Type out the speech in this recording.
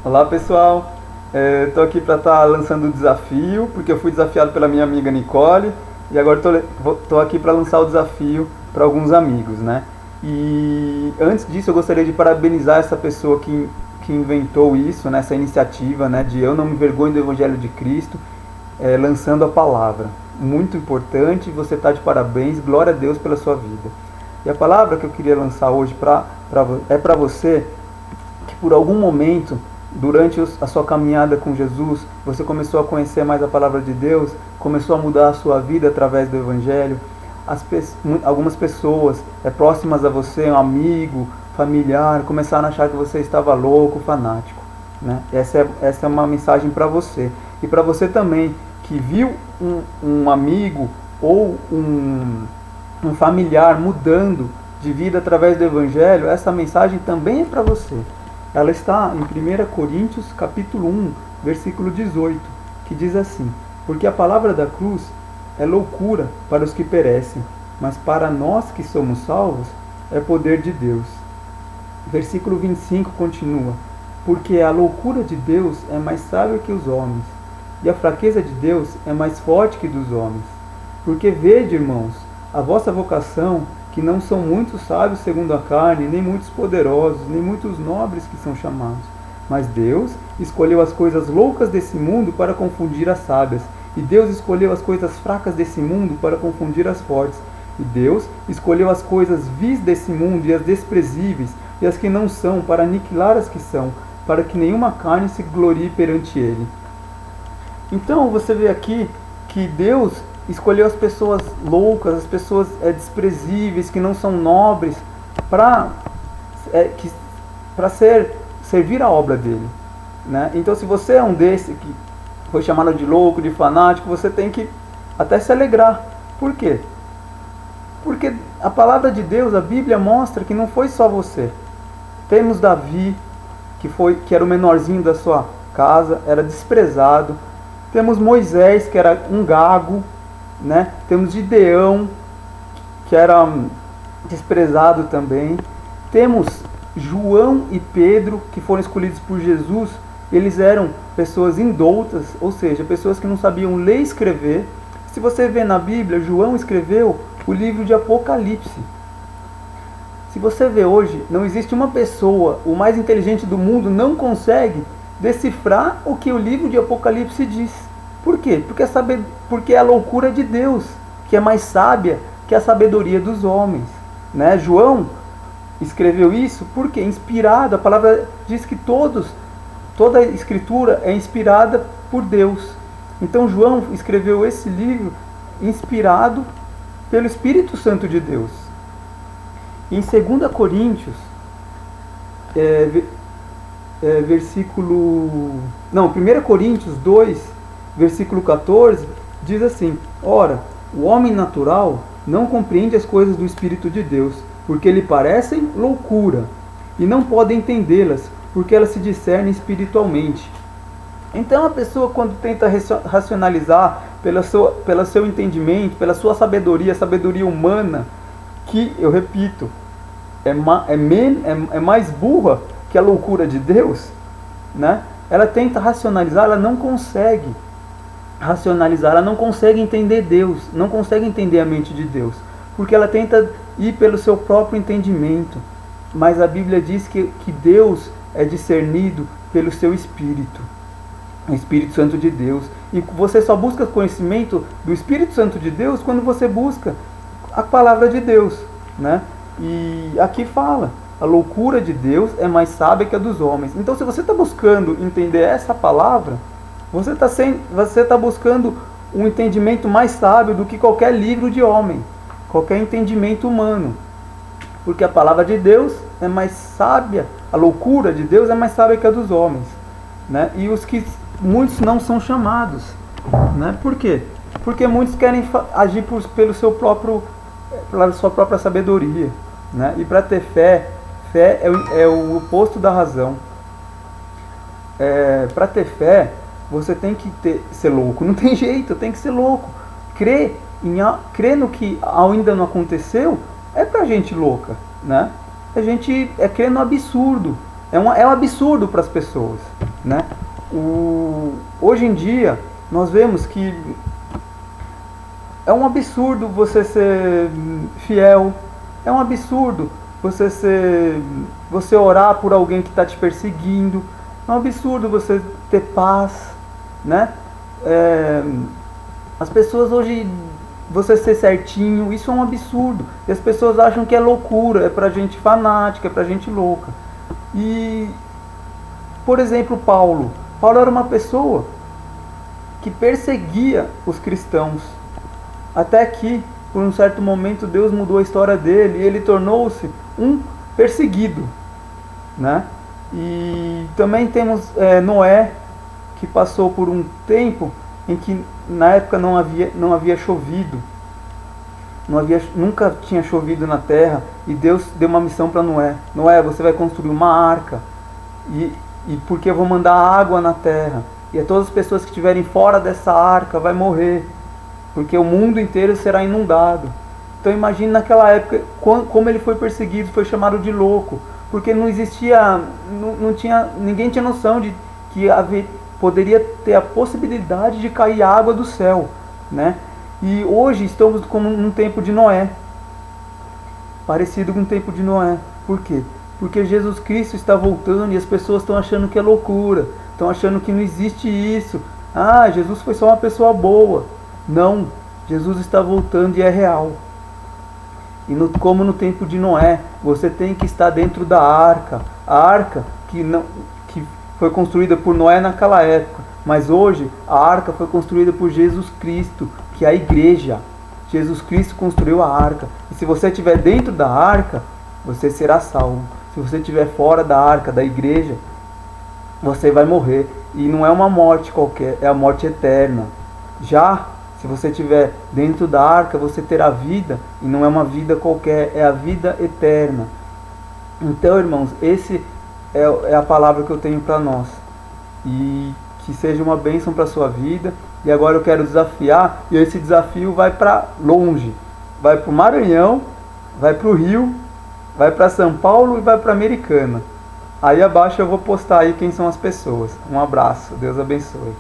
Olá pessoal, estou aqui para estar lançando o desafio, porque eu fui desafiado pela minha amiga Nicole e agora estou aqui para lançar o desafio para alguns amigos, né? E antes disso eu gostaria de parabenizar essa pessoa que inventou isso, né, essa iniciativa, né, de Eu Não Me Vergonho do Evangelho de Cristo, lançando a palavra. Muito importante, você está de parabéns, glória a Deus pela sua vida. E a palavra que eu queria lançar hoje é para você que por algum momento, durante a sua caminhada com Jesus, você começou a conhecer mais a palavra de Deus, começou a mudar a sua vida através do Evangelho. Algumas pessoas próximas a você, um amigo, familiar, começaram a achar que você estava louco, fanático, né? Essa é uma mensagem para você. E para você também, que viu um amigo ou um familiar mudando de vida através do Evangelho, essa mensagem também é para você. Ela está em 1 Coríntios capítulo 1, versículo 18, que diz assim: porque a palavra da cruz é loucura para os que perecem, mas para nós que somos salvos é poder de Deus. Versículo 25 continua: porque a loucura de Deus é mais sábia que os homens, e a fraqueza de Deus é mais forte que dos homens. Porque vede, irmãos, a vossa vocação, que não são muitos sábios segundo a carne, nem muitos poderosos, nem muitos nobres que são chamados. Mas Deus escolheu as coisas loucas desse mundo para confundir as sábias, e Deus escolheu as coisas fracas desse mundo para confundir as fortes. E Deus escolheu as coisas vis desse mundo e as desprezíveis, e as que não são, para aniquilar as que são, para que nenhuma carne se glorie perante Ele. Então você vê aqui que Deus escolheu as pessoas loucas, as pessoas desprezíveis, que não são nobres, para servir a obra dele, né? Então se você é um desse que foi chamado de louco, de fanático, você tem que até se alegrar. Por quê? Porque a palavra de Deus, a Bíblia mostra que não foi só você. Temos Davi, que era o menorzinho da sua casa, era desprezado. Temos Moisés, que era um gago, né? Temos Gideão, que era desprezado também. Temos João e Pedro, que foram escolhidos por Jesus. Eles eram pessoas indoutas, ou seja, pessoas que não sabiam ler e escrever. Se você vê na Bíblia, João escreveu o livro de Apocalipse. Se você vê hoje, não existe uma pessoa, o mais inteligente do mundo, não consegue decifrar o que o livro de Apocalipse diz. Por quê? Porque é a loucura de Deus, que é mais sábia que a sabedoria dos homens, né? João escreveu isso porque inspirado, a palavra diz que toda a escritura é inspirada por Deus. Então João escreveu esse livro inspirado pelo Espírito Santo de Deus. Em 2 Coríntios, 1 Coríntios 2, versículo 14, diz assim: ora, o homem natural não compreende as coisas do Espírito de Deus, porque lhe parecem loucura, e não pode entendê-las, porque elas se discernem espiritualmente. Então a pessoa, quando tenta racionalizar pelo seu entendimento, pela sua sabedoria, sabedoria humana, que, eu repito, é mais burra que a loucura de Deus, né? Ela tenta racionalizar, ela não consegue racionalizar, ela não consegue entender Deus, não consegue entender a mente de Deus, porque ela tenta ir pelo seu próprio entendimento. Mas a Bíblia diz que Deus é discernido pelo seu Espírito, o Espírito Santo de Deus. E você só busca conhecimento do Espírito Santo de Deus quando você busca a palavra de Deus, né? E aqui fala: a loucura de Deus é mais sábia que a dos homens. Então, se você está buscando entender essa palavra, você está buscando um entendimento mais sábio do que qualquer livro de homem, qualquer entendimento humano. Porque a palavra de Deus é mais sábia, a loucura de Deus é mais sábia que a dos homens, né? E muitos não são chamados, né? Por quê? Porque muitos querem agir pela sua própria sabedoria, né? E para ter fé é o oposto da razão. Para ter fé, você tem que ser louco, não tem jeito, tem que ser louco. Crer no que ainda não aconteceu é pra gente louca, né? A gente crer no absurdo, é um absurdo para as pessoas, né? Hoje em dia, nós vemos que é um absurdo você ser fiel, é um absurdo você orar por alguém que está te perseguindo, é um absurdo você ter paz, né? As pessoas hoje, você ser certinho, isso é um absurdo. E as pessoas acham que é loucura, é pra gente fanática, é pra gente louca. E, por exemplo, Paulo era uma pessoa que perseguia os cristãos. Até que, por um certo momento, Deus mudou a história dele e ele tornou-se um perseguido, né? E também temos Noé, que passou por um tempo em que na época não havia chovido, nunca tinha chovido na terra, e Deus deu uma missão para Noé: Noé, você vai construir uma arca, e porque eu vou mandar água na terra, e todas as pessoas que estiverem fora dessa arca vai morrer, porque o mundo inteiro será inundado. Então imagine naquela época como ele foi perseguido, foi chamado de louco, porque não existia, ninguém tinha noção de que poderia ter a possibilidade de cair água do céu, né? E hoje estamos como num tempo de Noé, parecido com o tempo de Noé. Por quê? Porque Jesus Cristo está voltando e as pessoas estão achando que é loucura, estão achando que não existe isso. Ah, Jesus foi só uma pessoa boa. Não, Jesus está voltando e é real. E como no tempo de Noé, você tem que estar dentro da arca. A arca que foi construída por Noé naquela época, mas hoje a arca foi construída por Jesus Cristo, que é a igreja. Jesus Cristo construiu a arca. E se você estiver dentro da arca, você será salvo. Se você estiver fora da arca, da igreja, você vai morrer. E não é uma morte qualquer, é a morte eterna. Já se você estiver dentro da arca, você terá vida, e não é uma vida qualquer, é a vida eterna. Então, irmãos, esse é a palavra que eu tenho para nós. E que seja uma bênção para a sua vida. E agora eu quero desafiar, e esse desafio vai para longe. Vai para o Maranhão, vai para o Rio, vai para São Paulo e vai para Americana. Aí abaixo eu vou postar aí quem são as pessoas. Um abraço, Deus abençoe.